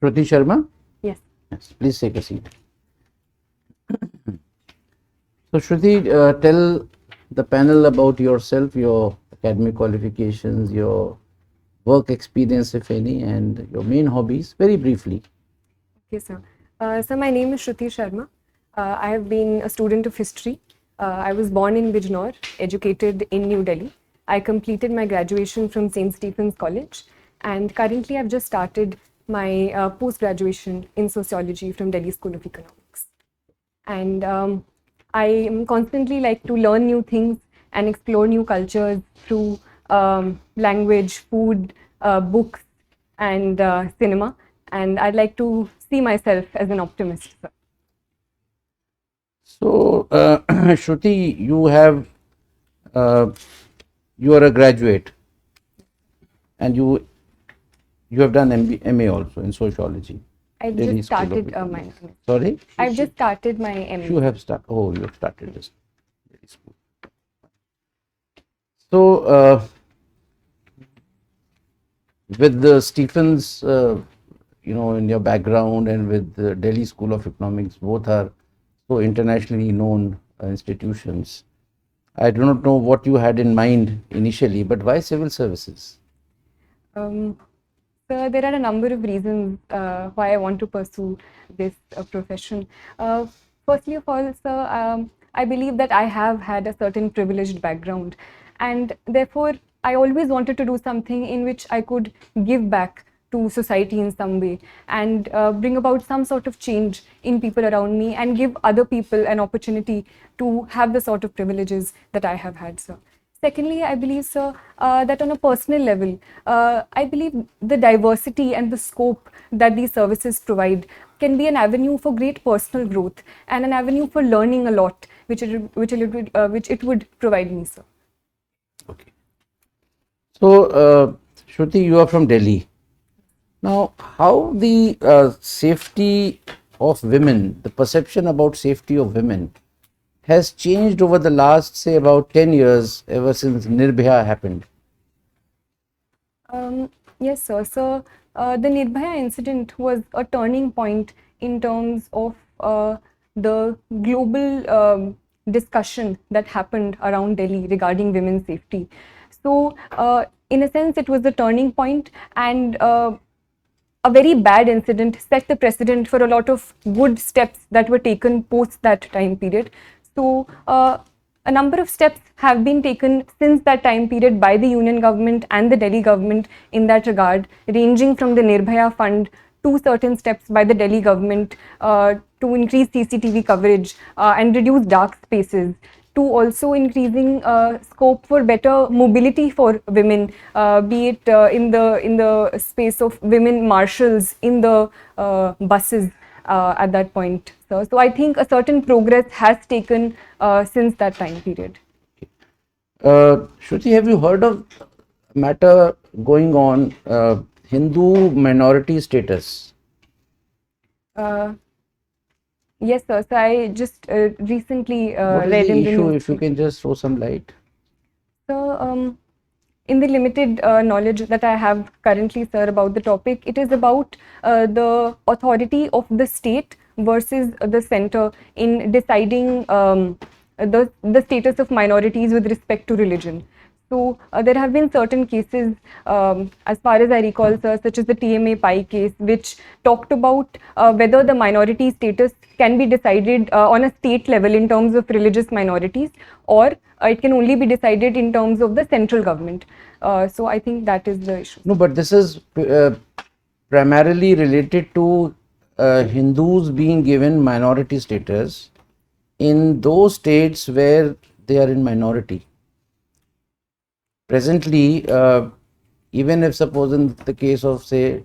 Shruti Sharma? Yes. Yes, please take a seat. So, Shruti, tell the panel about yourself, your academic qualifications, your work experience, if any, and your main hobbies, very briefly. Okay, sir. So my name is Shruti Sharma. I have been a student of history. I was born in Bijnor, educated in New Delhi. I completed my graduation from St. Stephen's College, and currently I've just started my post-graduation in sociology from Delhi School of Economics. And I am constantly like to learn new things and explore new cultures through language, food, books, and cinema. And I'd like to see myself as an optimist. So, Shruti, you are a graduate, and you have done MA also in sociology. I've Delhi just School of started my Economics. MA. Sorry? I've just started my MA. You have started. Oh, you have started this. Delhi School. So, with the Stephens, in your background, and with the Delhi School of Economics, both are so internationally known institutions. I do not know what you had in mind initially, but why civil services? So there are a number of reasons why I want to pursue this profession. Firstly of all, sir, I believe that I have had a certain privileged background, and therefore I always wanted to do something in which I could give back to society in some way and bring about some sort of change in people around me and give other people an opportunity to have the sort of privileges that I have had, sir. Secondly, I believe, sir, that on a personal level, I believe the diversity and the scope that these services provide can be an avenue for great personal growth and an avenue for learning a lot, which it would provide me, sir. Okay. So, Shruti, you are from Delhi. Now, how the safety of women, the perception about safety of women, has changed over the last, say, about 10 years, ever since Nirbhaya happened? Yes, sir. So the Nirbhaya incident was a turning point in terms of the global discussion that happened around Delhi regarding women's safety. So, in a sense, it was a turning point, and a very bad incident set the precedent for a lot of good steps that were taken post that time period. So, a number of steps have been taken since that time period by the union government and the Delhi government in that regard, ranging from the Nirbhaya Fund to certain steps by the Delhi government to increase CCTV coverage and reduce dark spaces, to also increasing scope for better mobility for women, be it in the space of women marshals in the buses at that point. So I think a certain progress has taken since that time period. Shruti, have you heard of matter going on, Hindu minority status? Yes, sir. So I just recently What is read the in the issue, news. if you can just throw some light? So, in the limited knowledge that I have currently, sir, about the topic, it is about the authority of the state versus the center in deciding the status of minorities with respect to religion. So there have been certain cases, as far as I recall, sir, such as the TMA Pi case, which talked about whether the minority status can be decided on a state level in terms of religious minorities, or it can only be decided in terms of the central government. So I think that is the issue. No, but this is primarily related to Hindus being given minority status in those states where they are in minority. Presently, even if suppose in the case of, say,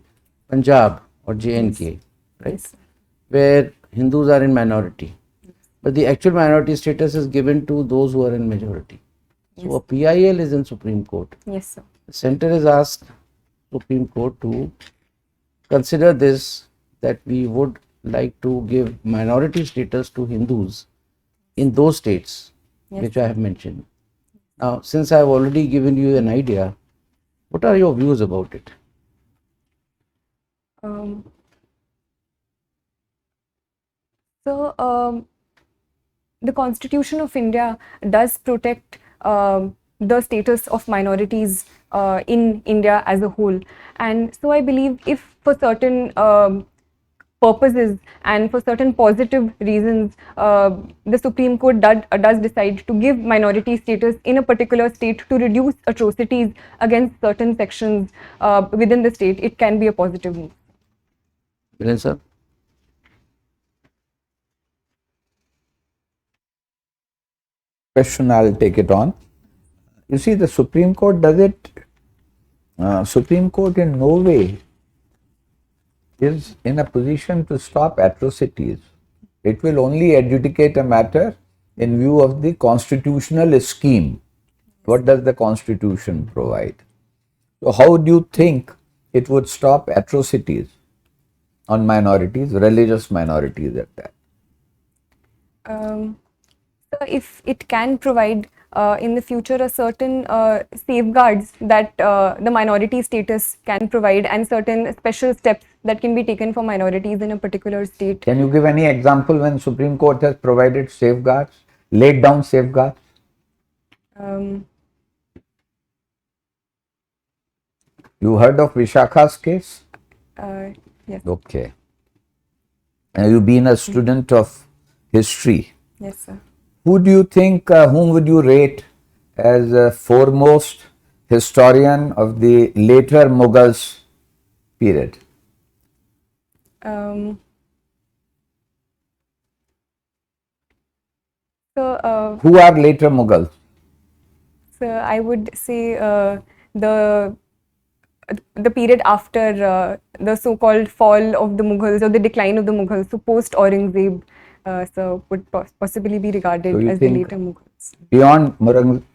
Punjab or JNK, right, Yes. where Hindus are in minority, but the actual minority status is given to those who are in majority. So a PIL is in Supreme Court. Yes, sir. The center has asked Supreme Court to consider this, that we would like to give minority status to Hindus in those states which I have mentioned. Now, since I have already given you an idea, what are your views about it? So, the Constitution of India does protect the status of minorities in India as a whole. And so I believe if for certain purposes and for certain positive reasons, the Supreme Court does decide to give minority status in a particular state to reduce atrocities against certain sections within the state, it can be a positive move. Viren sir? Question, I'll take it on. You see, the Supreme Court does it. Supreme Court in no way is in a position to stop atrocities. It will only adjudicate a matter in view of the constitutional scheme. What does the Constitution provide? So, how do you think it would stop atrocities on minorities, religious minorities at that? So if it can provide in the future a certain safeguards that the minority status can provide and certain special steps that can be taken for minorities in a particular state. Can you give any example when Supreme Court has provided safeguards, laid down safeguards? You heard of Vishakha's case? Yes. Okay. Have you been a student of history? Yes, sir. Who do you think, whom would you rate as a foremost historian of the later Mughals period? So Who are later Mughals? I would say the period after the so-called fall of the Mughals or the decline of the Mughals, so post Aurangzeb, so would possibly be regarded So you as the think later Mughals. Beyond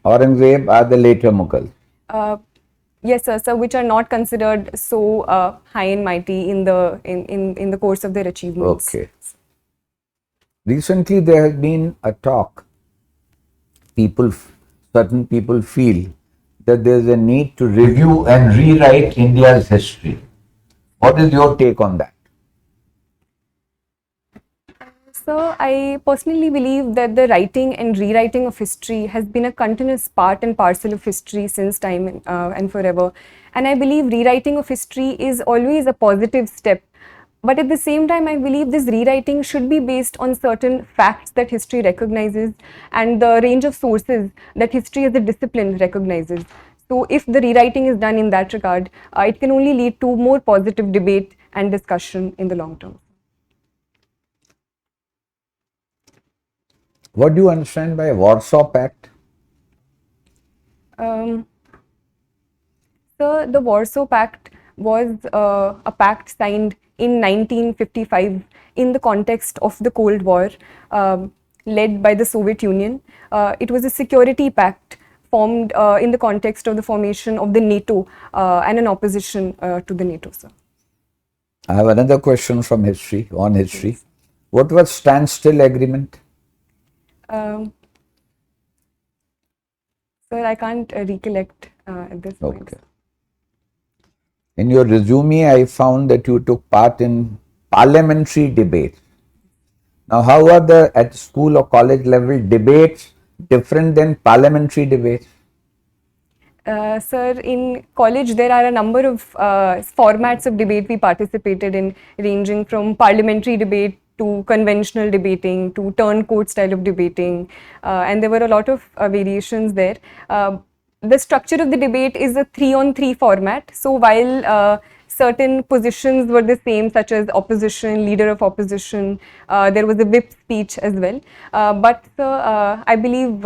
Aurangzeb are the later Mughals? Yes, sir. So which are not considered so high and mighty in the course of their achievements. Okay. Recently, there has been a talk. Certain people feel that there is a need to review and rewrite India's history. What is your take on that? So I personally believe that the writing and rewriting of history has been a continuous part and parcel of history since time and forever. And I believe rewriting of history is always a positive step. But at the same time, I believe this rewriting should be based on certain facts that history recognizes and the range of sources that history as a discipline recognizes. So if the rewriting is done in that regard, it can only lead to more positive debate and discussion in the long term. What do you understand by Warsaw Pact? So the Warsaw Pact was a pact signed in 1955 in the context of the Cold War, led by the Soviet Union. It was a security pact formed in the context of the formation of the NATO and an opposition to the NATO, sir. I have another question from history, on history. Yes. What was standstill agreement? Sir, I can't recollect at this point. Okay. In your resume, I found that you took part in parliamentary debates. Now, how are the at school or college level debates different than parliamentary debates? Sir, in college there are a number of formats of debate we participated in, ranging from parliamentary debate to conventional debating to turncoat style of debating, and there were a lot of variations there. The structure of the debate is a 3-on-3 format. So while certain positions were the same, such as opposition, leader of opposition, there was a whip speech as well. But I believe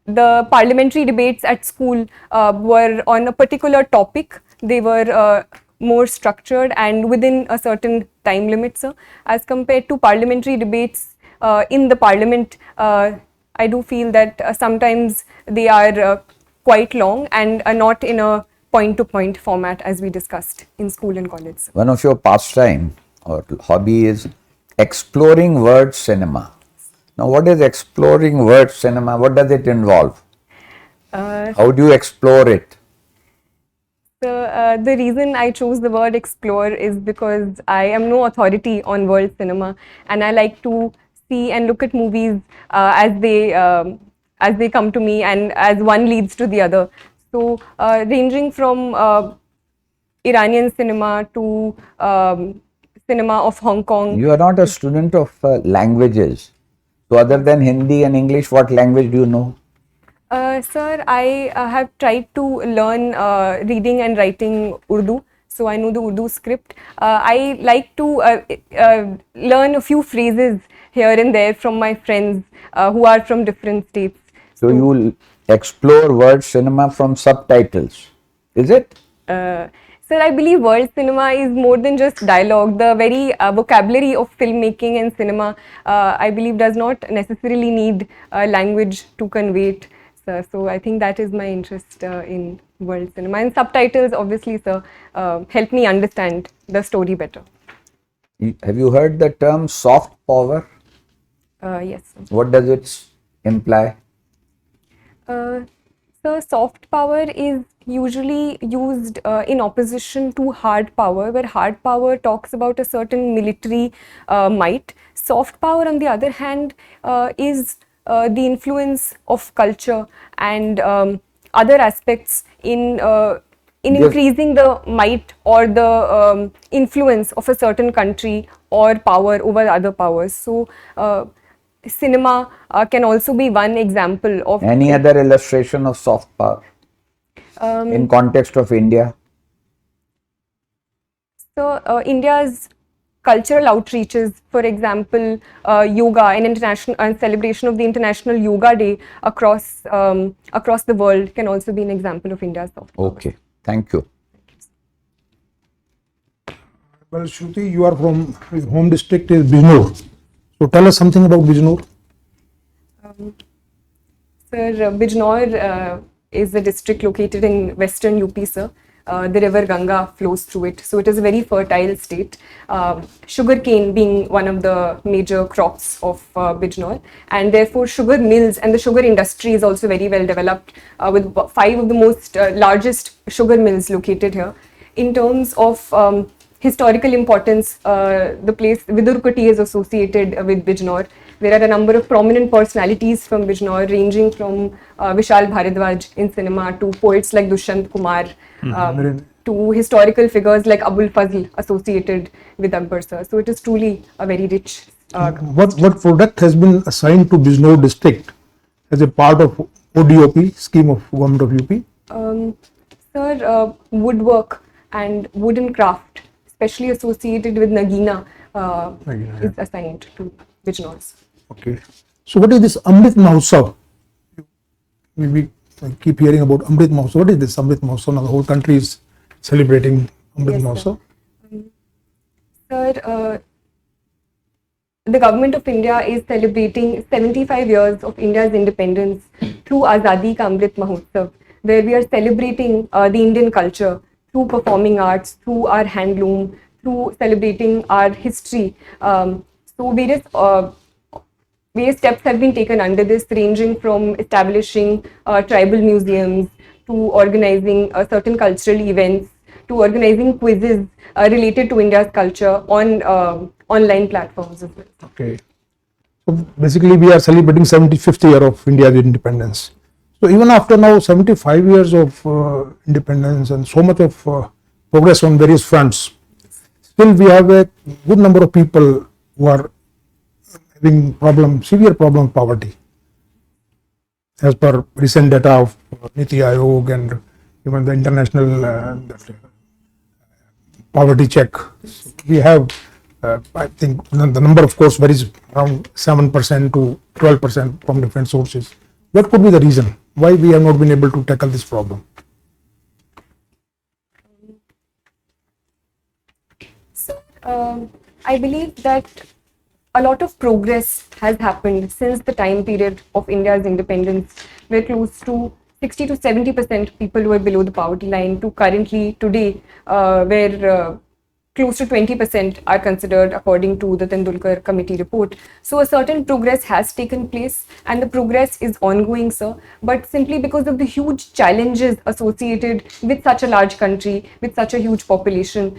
the parliamentary debates at school were on a particular topic. They were more structured and within a certain time limit, sir. As compared to parliamentary debates in the parliament, I do feel that sometimes they are quite long and are not in a point-to-point format as we discussed in school and college. One of your pastime or hobby is exploring word cinema. Now, what is exploring word cinema? What does it involve? How do you explore it? So the reason I chose the word explore is because I am no authority on world cinema, and I like to see and look at movies as they come to me, and as one leads to the other. So ranging from Iranian cinema to cinema of Hong Kong. You are not a student of languages. So other than Hindi and English, what language do you know? Sir, I have tried to learn reading and writing Urdu, so I know the Urdu script. I like to learn a few phrases here and there from my friends who are from different states. So you will explore world cinema from subtitles, is it? Sir, I believe world cinema is more than just dialogue. The very vocabulary of filmmaking and cinema, I believe, does not necessarily need language to convey it. Sir. So I think that is my interest in world cinema. And subtitles, obviously, sir, help me understand the story better. Have you heard the term soft power? Yes, sir. What does it imply? So soft power is usually used in opposition to hard power, where hard power talks about a certain military might. Soft power, on the other hand, is the influence of culture and other aspects in increasing the might or the influence of a certain country or power over other powers. So cinema can also be one example of Any other illustration of soft power in context of India? So India's cultural outreaches, for example, yoga and international celebration of the International Yoga Day across the world can also be an example of India's soft power. Okay, thank you. Well, Shruti, you are from your home district is Bijnor. So tell us something about Bijnor. Sir, Bijnor is a district located in western UP, sir. The river Ganga flows through it. So it is a very fertile state. Sugarcane being one of the major crops of Bijnor, and therefore sugar mills and the sugar industry is also very well developed, with 5 of the most largest sugar mills located here. In terms of historical importance, the place Vidurkoti is associated with Bijnor. There are a number of prominent personalities from Bijnor, ranging from Vishal Bharadwaj in cinema to poets like Dushyant Kumar, to historical figures like Abul Fazl associated with Akbar sir. So it is truly a very rich. What product has been assigned to Bijnor district as a part of ODOP scheme of government of UP? Sir, woodwork and wooden craft, especially associated with Nagina, is assigned to Bijnor. Okay. So what is this Amrit Mahotsav? We keep hearing about Amrit Mahotsav. What is this Amrit Mahotsav? Now the whole country is celebrating Amrit Mahotsav. Sir, the government of India is celebrating 75 years of India's independence through Azadi Ka Amrit Mahotsav, where we are celebrating the Indian culture through performing arts, through our handloom, through celebrating our history. So various steps have been taken under this, ranging from establishing tribal museums to organizing certain cultural events to organizing quizzes related to India's culture on online platforms as well. Okay. So basically we are celebrating 75th year of India's independence. So even after now 75 years of independence and so much of progress on various fronts, still we have a good number of people who are having severe problem of poverty. As per recent data of Niti Aayog and even the international poverty check, we have, I think the number of course varies around 7% to 12% from different sources. What could be the reason why we have not been able to tackle this problem? So, I believe that a lot of progress has happened since the time period of India's independence, where close to 60 to 70% people were below the poverty line, to currently today, where close to 20% are considered according to the Tendulkar committee report. So a certain progress has taken place and the progress is ongoing, sir. But simply because of the huge challenges associated with such a large country, with such a huge population,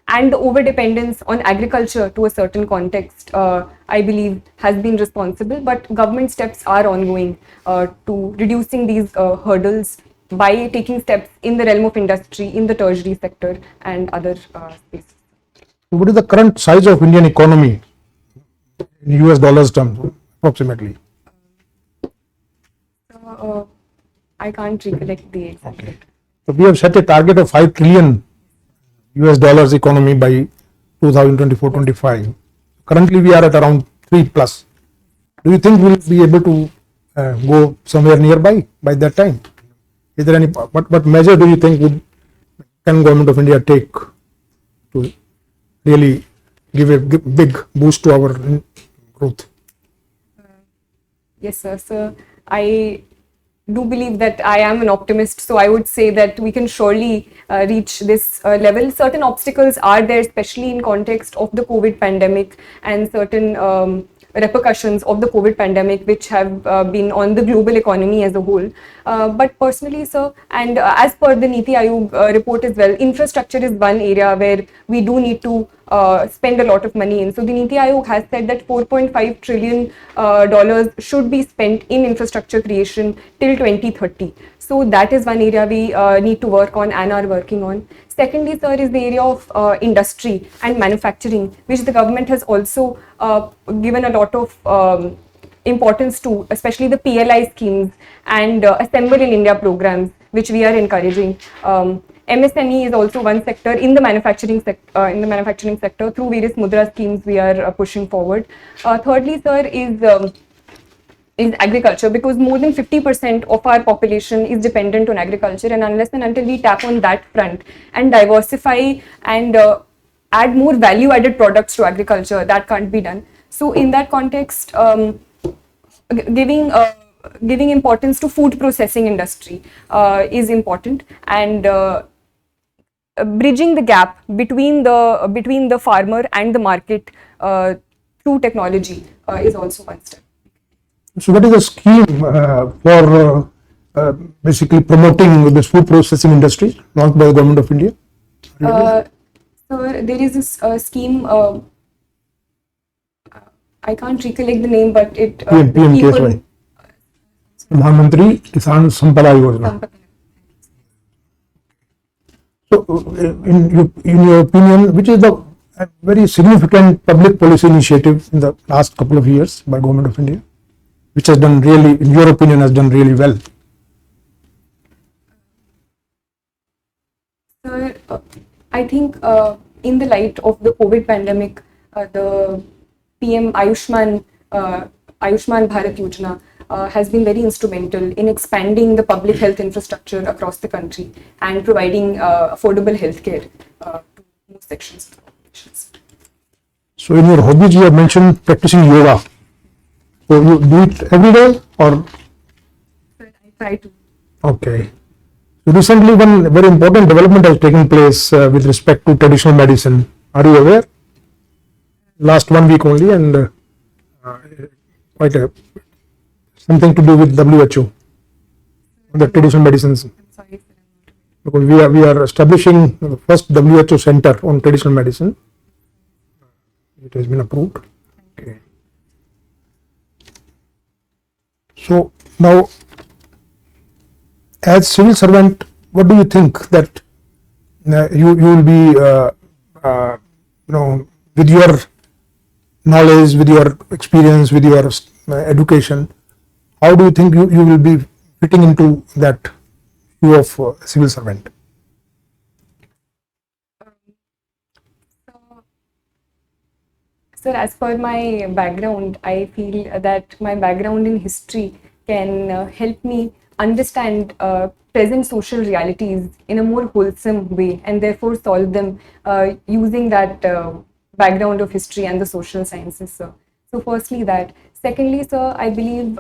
and the over-dependence on agriculture to a certain context, I believe has been responsible. But government steps are ongoing to reducing these hurdles by taking steps in the realm of industry, in the tertiary sector and other spaces. What is the current size of Indian economy in US dollars terms, approximately? I can't recollect the exact. Okay. So we have set a target of 5 trillion US dollars economy by 2024-25. Currently we are at around 3 plus. Do you think we'll be able to go somewhere nearby by that time? Is there any, what measure do you think can Government of India take to really give a big boost to our growth? Yes, sir. So I do believe that I am an optimist. So I would say that we can surely reach this level. Certain obstacles are there, especially in context of the COVID pandemic and certain repercussions of the COVID pandemic, which have been on the global economy as a whole. But personally, sir, and as per the Niti Aayog report as well, infrastructure is one area where we do need to spend a lot of money in. So the Niti Aayog has said that $4.5 trillion should be spent in infrastructure creation till 2030. So that is one area we need to work on and are working on. Secondly, sir, is the area of industry and manufacturing, which the government has also given a lot of importance to, especially the PLI schemes and Assemble in India programs, which we are encouraging. MSME is also one sector in the manufacturing sector. Through various Mudra schemes we are pushing forward. Thirdly, sir, is agriculture, because more than 50% of our population is dependent on agriculture, and unless and until we tap on that front and diversify and add more value added products to agriculture, that can't be done. So in that context, giving importance to food processing industry is important, and bridging the gap between the farmer and the market through technology is also one step. So what is the scheme for basically promoting this food processing industry launched by the Government of India? So there is this scheme, I can't recollect the name, but it PM-KSY. Pradhan Mantri Kisan Sampada Yojana. So in your opinion, which is the very significant public policy initiative in the last couple of years by Government of India, which has done really, in your opinion, has done really well? Sir, I think in the light of the COVID pandemic, the PM Ayushman Bharat Yojana has been very instrumental in expanding the public health infrastructure across the country and providing affordable healthcare to most sections of the population. So in your hobbies, you have mentioned practicing yoga. So you do it every day, or? Sir, I try to. Okay. So recently one very important development has taken place with respect to traditional medicine. Are you aware? Last 1 week only, and quite something to do with WHO, the traditional medicines. I'm sorry, sir. Because we are establishing the first WHO center on traditional medicine. It has been approved. Okay. So now, as civil servant, what do you think that you will be, with your knowledge, with your experience, with your education, how do you think you will be fitting into that view of civil servant? Sir, as per my background, I feel that my background in history can help me understand present social realities in a more wholesome way, and therefore solve them using that background of history and the social sciences, sir. So firstly that. Secondly, sir, I believe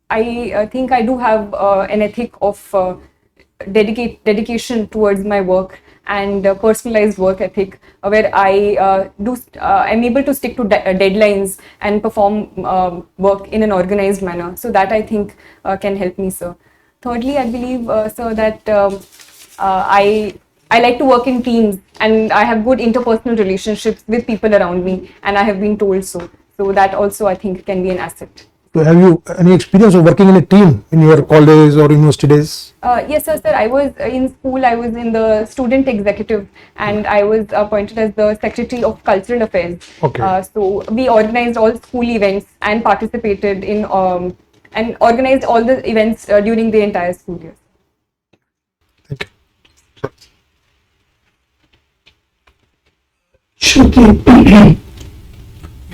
I think I do have an ethic of dedication towards my work, and personalized work ethic, where I'm able to stick to deadlines and perform work in an organized manner. So that I think can help me, sir. Thirdly, I believe, sir, that I like to work in teams, and I have good interpersonal relationships with people around me, and I have been told so. So that also I think can be an asset. So have you any experience of working in a team in your college or university days? Yes, sir. I was in school. I was in the student executive, and I was appointed as the secretary of cultural affairs. Okay. So we organized all school events and participated in and organized all the events during the entire school year. Thank you. Shruti,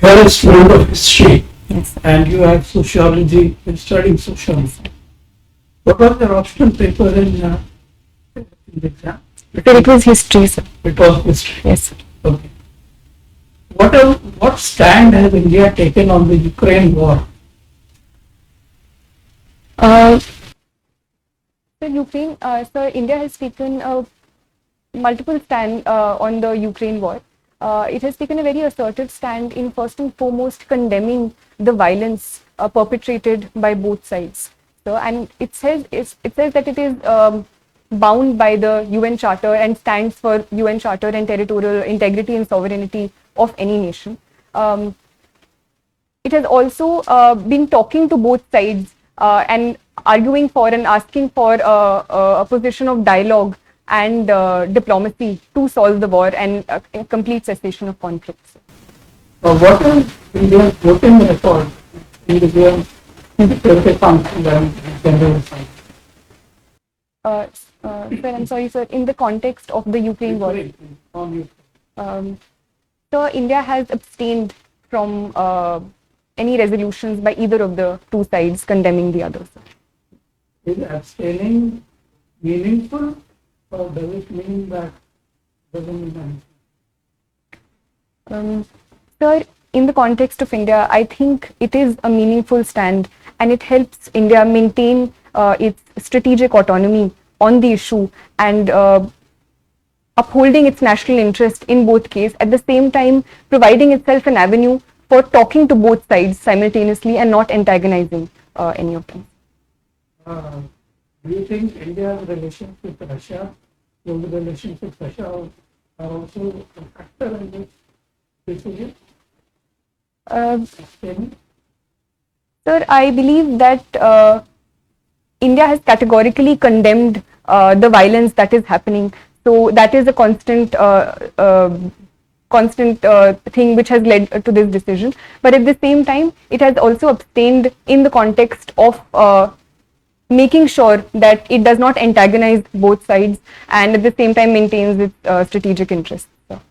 you are a student of history Yes, sir. and you have sociology, you're studying sociology. What was your optional paper in the exam? So it was history, sir. It was history. Yes, sir. Okay. What stand has India taken on the Ukraine war? So Ukraine, sir, India has taken multiple stand on the Ukraine war. It has taken a very assertive stand in first and foremost condemning the violence perpetrated by both sides. So, and it says that it is bound by the UN Charter and stands for UN Charter and territorial integrity and sovereignty of any nation. It has also been talking to both sides and arguing for and asking for a position of dialogue and diplomacy to solve the war and a complete cessation of conflicts. What is India's voting record in the UN Security Council and General Assembly? Sir, I'm sorry, sir. In the context of the Ukraine war, On Ukraine. so India has abstained from any resolutions by either of the two sides condemning the other. Sir. Is abstaining meaningful, or does it mean that doesn't mean anything? Sir, in the context of India, I think it is a meaningful stand, and it helps India maintain its strategic autonomy on the issue and upholding its national interest in both cases, at the same time providing itself an avenue for talking to both sides simultaneously and not antagonizing any of them. Do you think India's relations with Russia, those relations with Russia are also a factor in this decision? Abstaining? Sir, I believe that India has categorically condemned the violence that is happening. So that is a constant thing which has led to this decision. But at the same time, it has also abstained in the context of making sure that it does not antagonize both sides and at the same time maintains its strategic interests. So.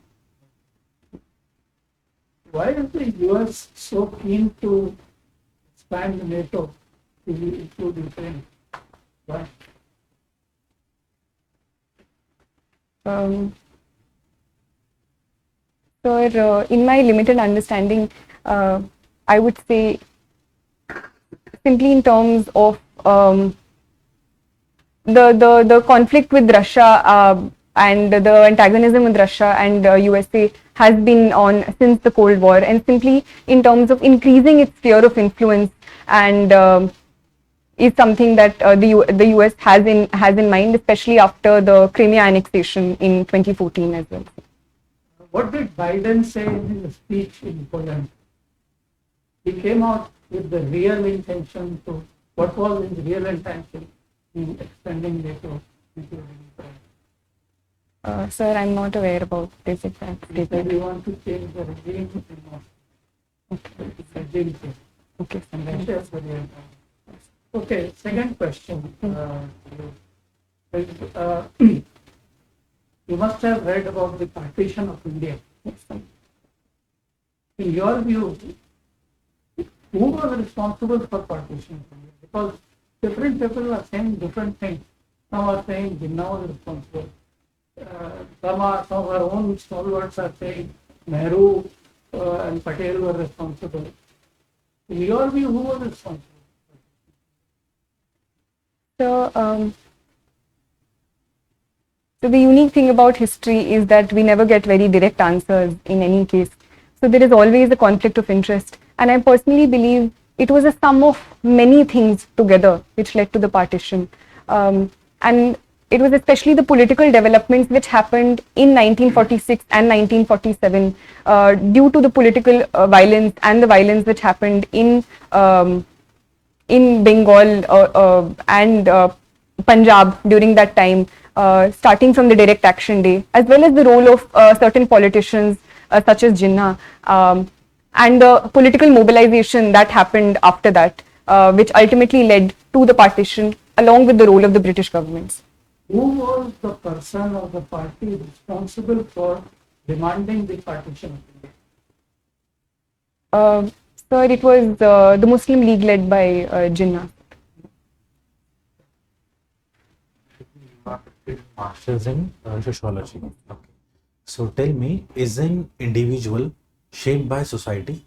Why is the US so keen to expand NATO to include Ukraine? Why? So, in my limited understanding, I would say simply in terms of the conflict with Russia and the antagonism with Russia and USA has been on since the Cold War, and simply in terms of increasing its sphere of influence and is something that the US has in mind, especially after the Crimea annexation in 2014 as well. What did Biden say in his speech in Poland? He came out with the real intention to, what was his real intention in extending NATO, including Ukraine? Sir, I'm not aware about this exact He said statement. we want to change the regime in North. Okay. It's a regime change. Okay. And Russia is the real time. Okay, second question. You must have read about the partition of India. Yes, sir. In your view, who was responsible for partition of India? Because different people are saying different things. Some are saying Jinnah was responsible. Some of our own stalwarts are saying Nehru and Patel were responsible. In your view, who was responsible? So, So the unique thing about history is that we never get very direct answers in any case. So there is always a conflict of interest. And I personally believe it was a sum of many things together which led to the partition. And it was especially the political developments which happened in 1946 and 1947 due to the political violence and the violence which happened in Bengal and Punjab during that time, starting from the direct action day, as well as the role of certain politicians such as Jinnah, and the political mobilization that happened after that, which ultimately led to the partition, along with the role of the British governments. Who was the person or the party responsible for demanding the partition of India? Sir, it was the Muslim League led by Jinnah. Masters in sociology. Okay. So tell me, is an individual shaped by society?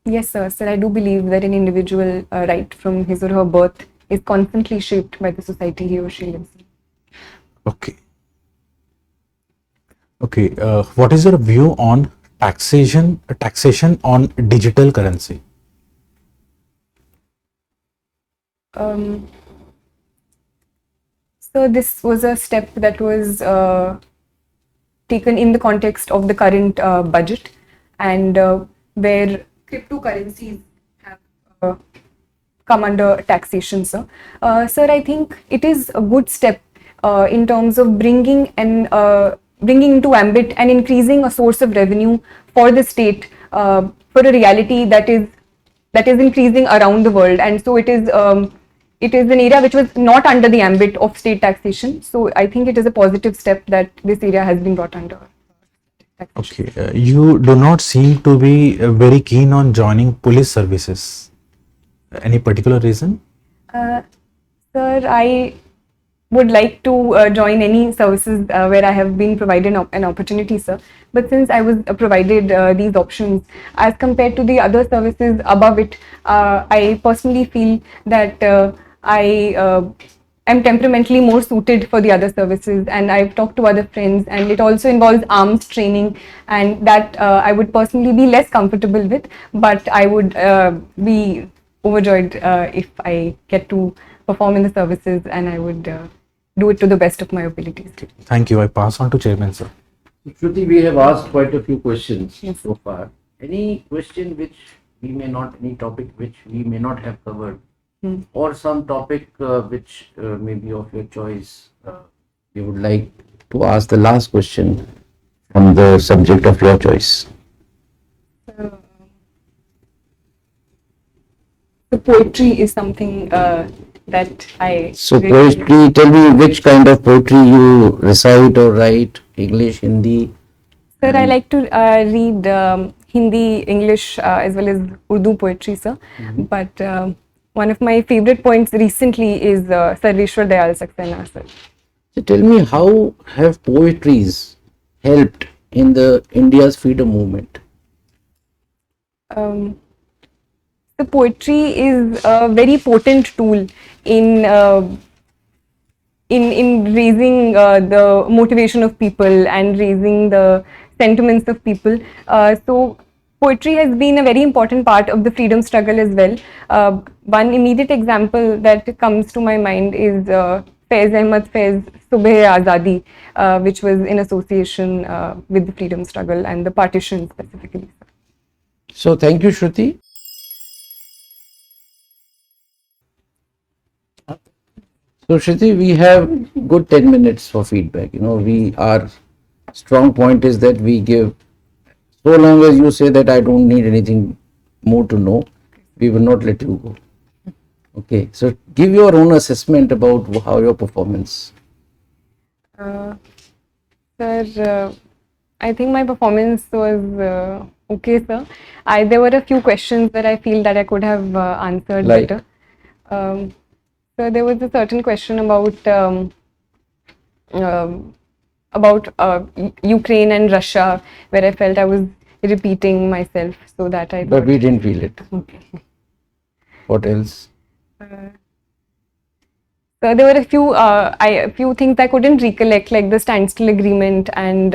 Yes, sir. Sir, I do believe that an individual, right from his or her birth, is constantly shaped by the society he or she lives in. Okay. Okay. What is your view on taxation on digital currency? So this was a step that was taken in the context of the current budget, and where cryptocurrencies have come under taxation, sir. Sir, I think it is a good step in terms of bringing into ambit and increasing a source of revenue for the state for a reality that is increasing around the world, and so it is an area which was not under the ambit of state taxation. So I think it is a positive step that this area has been brought under taxation. Okay. You do not seem to be very keen on joining police services. Any particular reason? Sir, I would like to join any services where I have been provided an opportunity, sir. But since I was provided these options, as compared to the other services above it, I personally feel that I am temperamentally more suited for the other services, and I've talked to other friends, and it also involves arms training, and that I would personally be less comfortable with, but I would be overjoyed if I get to perform in the services, and I would do it to the best of my abilities. Thank you. I pass on to Chairman, sir. Shruti, we have asked quite a few questions so far. Any question which we may not, any topic which we may not have covered, or some topic which may be of your choice, you would like to ask the last question from the subject of your choice? The poetry is something that I... So poetry, tell me which kind of poetry you recite or write, English, Hindi? Sir, I like to read Hindi, English, as well as Urdu poetry, sir. But one of my favorite poets recently is Sarveshwar Dayal Saxena, sir. So tell me, how have poetries helped in the India's freedom movement? The poetry is a very potent tool in raising the motivation of people and raising the sentiments of people. So poetry has been a very important part of the freedom struggle as well. One immediate example that comes to my mind is Faiz Ahmad Faiz Subh Azadi, which was in association with the freedom struggle and the partition specifically. So thank you, Shruti. So Shruti, we have good 10 minutes for feedback. You know, our strong point is that we give, so long as you say that I don't need anything more to know, we will not let you go. Okay, so give your own assessment about how your performance. Sir, I think my performance was okay, sir. There were a few questions that I feel that I could have answered better. So there was a certain question about Ukraine and Russia, where I felt I was repeating myself, so that I. But we didn't feel it. Okay. What else? So there were a few things I couldn't recollect, like the standstill agreement and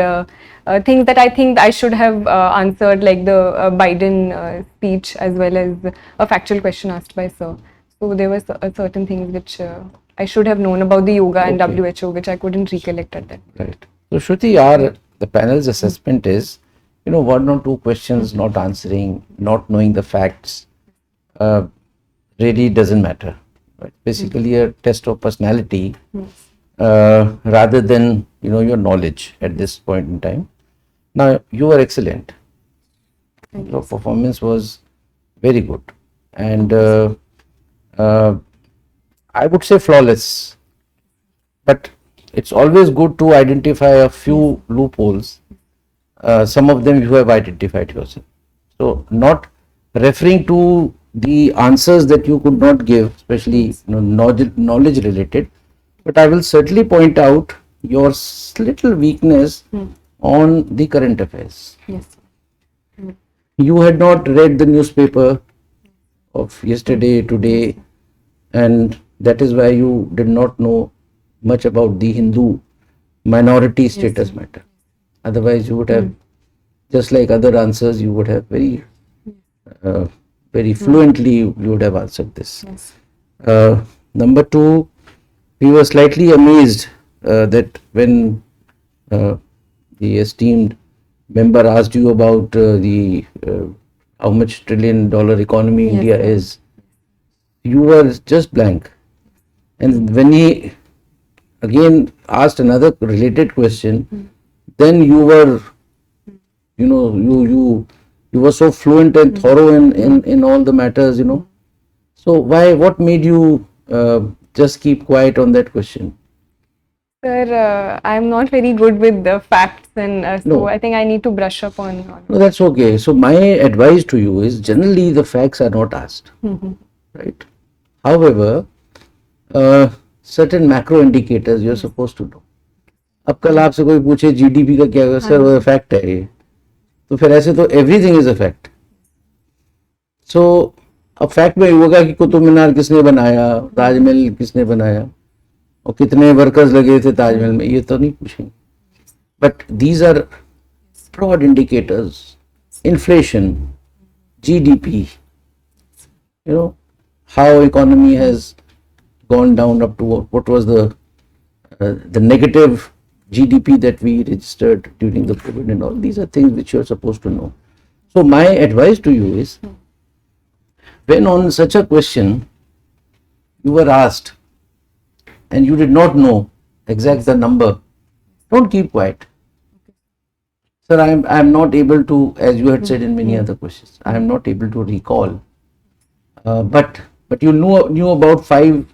things that I think I should have answered, like the Biden speech, as well as a factual question asked by Sir. So there were certain things which I should have known about the yoga and Okay. WHO, which I couldn't recollect at that. Right. So Shruti, the panel's assessment is, one or two questions not answering, not knowing the facts, really doesn't matter. Right? Basically, a test of personality rather than your knowledge at this point in time. Now you were excellent. Your performance was very good, and I would say flawless. But it's always good to identify a few loopholes. Some of them you have identified yourself. So not referring to the answers that you could not give, especially knowledge related, but I will certainly point out your little weakness on the current affairs. Yes. You had not read the newspaper of yesterday, today, and that is why you did not know much about the Hindu minority status matter. Otherwise, you would have, just like other answers, you would have very fluently, you would have answered this. Yes. Number two, we were slightly amazed that when the esteemed member asked you about the how much $1 trillion economy Yes, India sir. is, you were just blank. And when he again asked another related question, then you were, you were so fluent and thorough in all the matters, So what made you just keep quiet on that question? Sir, I'm not very good with the facts, and so No. I think I need to brush up on. No, that's okay. So my advice to you is generally the facts are not asked, right? However, certain macro indicators you're supposed to know. अब कल आपसे कोई पूछे GDP का क्या, sir वो fact है ये, तो फिर ऐसे तो एवरीथिंग इज अ फैक्ट. सो अब फैक्ट में होगा कि कुतुब मीनार किसने बनाया, ताजमहल किसने बनाया, और कितने वर्कर्स लगे थे ताजमहल में, ये तो नहीं पूछेंगे. But these are broad indicators, inflation, GDP, how economy has gone down up to what was the negative GDP that we registered during the COVID and all. These are things which you are supposed to know. So my advice to you is, when on such a question you were asked and you did not know exact the number, don't keep quiet. Sir, I am not able to, as you had said in many other questions, I am not able to recall. But you knew about $5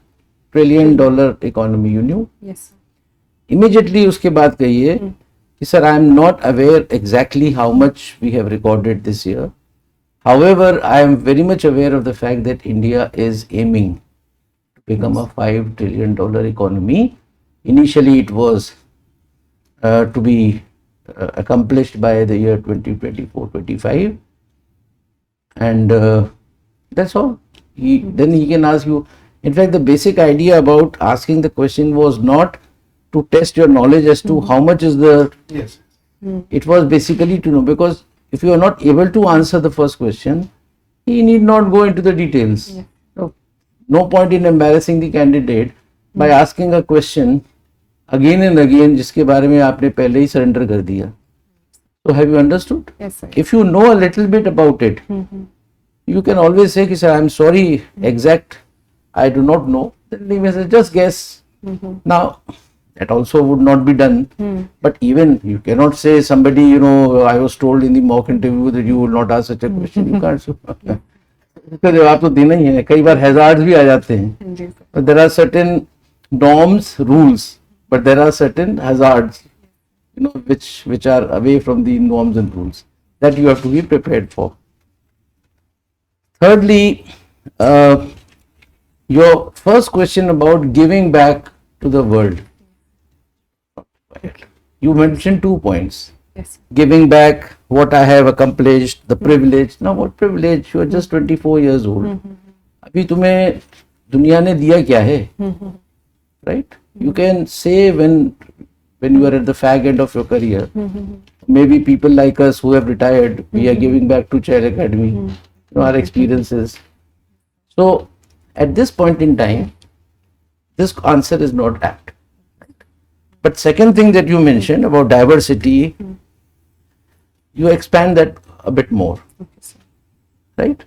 trillion economy. You knew. Yes. Immediately उसके बाद कहिए कि sir, I am not aware exactly how much we have recorded this year. However, I am very much aware of the fact that India is aiming to become a $5 trillion economy. Initially, it was to be accomplished by the year 2024-25, and that's all. Then he can ask you. In fact, the basic idea about asking the question was not to test your knowledge as to how much is the. Yes. It was basically to know, because if you are not able to answer the first question, he need not go into the details. Yeah. So, no point in embarrassing the candidate by asking a question again and again जिसके बारे में आपने पहले ही surrender कर दिया. So have you understood? Yes, sir. If you know a little bit about it, you can always say, sir, I'm sorry, exact, I do not know. Then he may say, just guess. Now, that also would not be done. But even you cannot say somebody, I was told in the mock interview that you will not ask such a question. You can't. इसका जवाब तो देना ही है. कई बार hazards भी आ जाते हैं. जी sir. But there are certain norms, rules, but there are certain hazards, which are away from the norms and rules that you have to be prepared for. Thirdly, your first question about giving back to the world. You mentioned 2 points. Yes. Giving back what I have accomplished, the privilege. Now, what privilege? You are just 24 years old. अभी तुम्हें दुनिया ने दिया क्या है? right? You can say when you are at the fag end of your career, maybe people like us who have retired, we are giving back to Chahal Academy, our experiences. So at this point in time, this answer is not apt. But second thing that you mentioned about diversity, you expand that a bit more, right?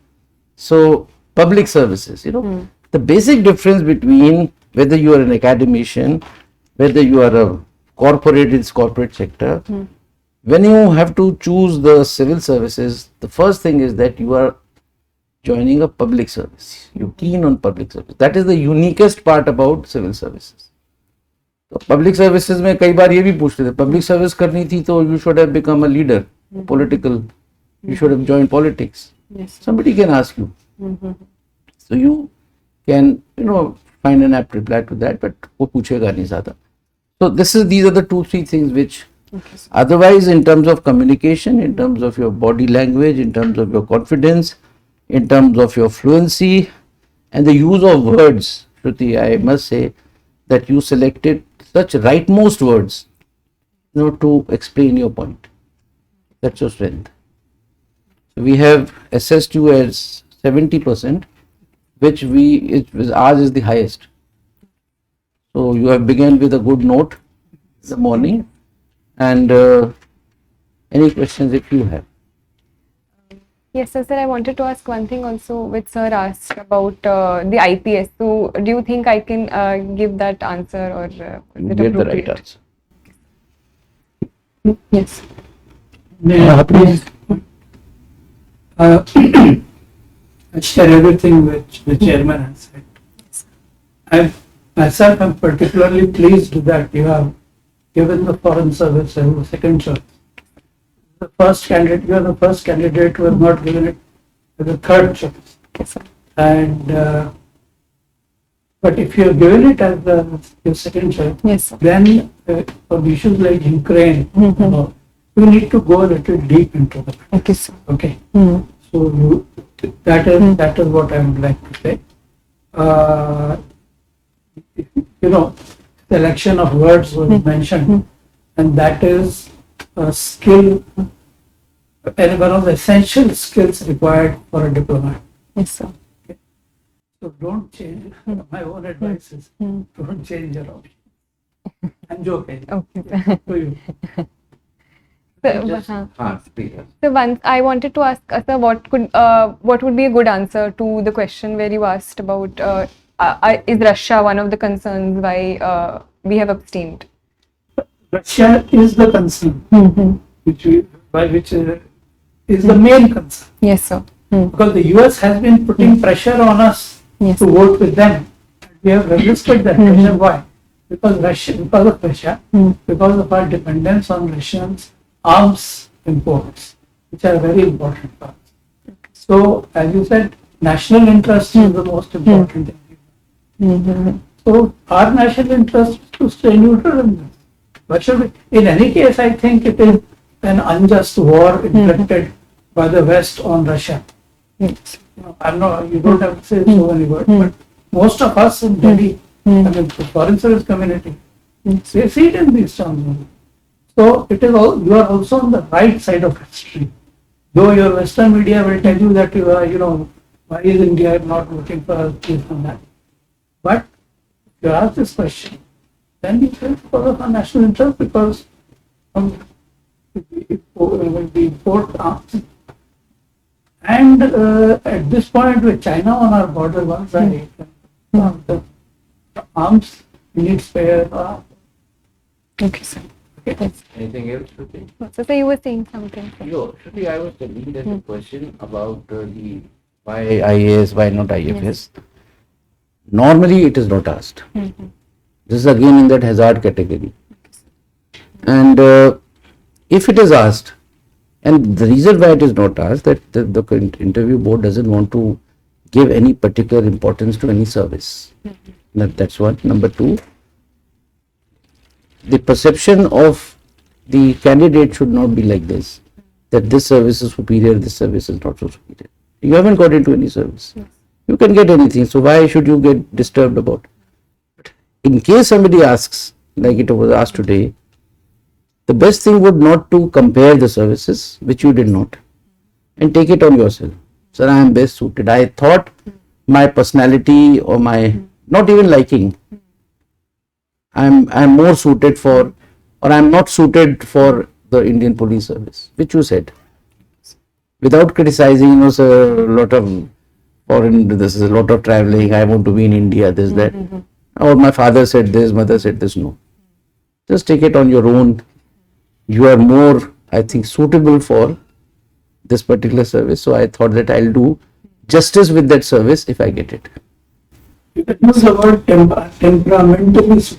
So public services, the basic difference between whether you are an academician, whether you are a corporate in corporate sector, when you have to choose the civil services, the first thing is that you are joining a public service. You're keen on public service. That is the uniquest part about civil services. तो public services में कई बार ये भी पूछते थे, public service करनी थी तो you should have become a leader, political, you should have join politics. Somebody can ask you. So you can, find an apt reply to that, but वो पूछेगा नहीं ज़्यादा. So these are the 2-3 things which otherwise in terms of communication, in terms of your body language, in terms of your confidence, in terms of your fluency and the use of words, Shruti, I must say that you selected such rightmost words, to explain your point. That's your strength. So we have assessed you as 70%, which ours is the highest. So you have begun with a good note in the morning. And any questions if you have? Yes, sir. I wanted to ask one thing also, which sir asked about the IPS. So, do you think I can give that answer, or is it Get the right appropriate? answer. Yes. Please. I share everything which the chairman has said. I myself am particularly pleased that you have given the foreign service as the second choice. You are the first candidate who has not given it as a third choice. Yes, sir. And but if you have given it as your second choice, Yes, sir. then for issues like Ukraine, you need to go a little deep into that. Okay, sir. Okay. So that is what I would like to say. Selection of words was mentioned, and that is a skill, and one of the essential skills required for a diplomat. Yes, sir. So don't change. My own advice is don't change your option. I'm joking. Okay. To you. So, so once I wanted to ask, sir, what would be a good answer to the question where you asked about is Russia one of the concerns why we have abstained? Russia is the concern, which is the main concern, Yes, sir. because the US has been putting pressure on us Yes. to vote with them. We have resisted that pressure. Why? Because of Russia, because of our dependence on Russians arms imports, which are very important for us. So, as you said, national interest is the most important thing. So, our national interest is to stay neutral in this. But should we, in any case, I think it is an unjust war inflicted by the West on Russia. Yes. You don't have to say so many words, but most of us in Delhi, the foreign service community, they see it in these terms. So it is all, you are also on the right side of history. Though your Western media will tell you that you are, why is India not voting for us, this and that. But if you ask this question, then you say because of our national interest, because we import arms. And at this point with China on our border, one side, the arms, we need spare arms. Okay, sir. Yes. Anything else, Shruti? So, sir, you were saying something. Shruti, I was telling that the question about the why IAS, why not IFS. Normally, it is not asked. This is again in that hazard category. And if it is asked, and the reason why it is not asked, that the interview board doesn't want to give any particular importance to any service. That's one. Number two, the perception of the candidate should not be like this, that this service is superior, this service is not so superior. You haven't got into any service. You can get anything, so why should you get disturbed about it? in case somebody asks, like it was asked today, the best thing would not to compare the services, which you did not, and take it on yourself. Sir, I am best suited. I thought my personality or my not even liking, I'm more suited for, or I'm not suited for the Indian police service, which you said. Without criticizing, sir, a lot of foreign, this is a lot of traveling, I want to be in India, this, that. Or my father said this, mother said this, no. Just take it on your own. You are more, I think, suitable for this particular service. So I thought that I'll do justice with that service if I get it. It was the word temperamentally,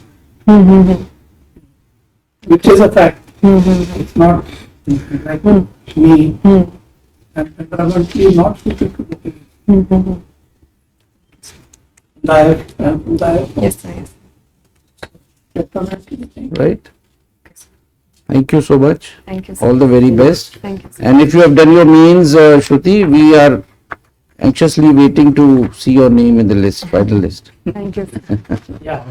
which is a fact. It's not like me. I'm temperamentally not suited to the Yes, sir. Yes. temperamentally. Right? Thank you so much. Thank you, sir. All the very best. Thank you, sir. And if you have done your means, Shruti, we are anxiously waiting to see your name in the list, final list. Thank you, sir. Yeah.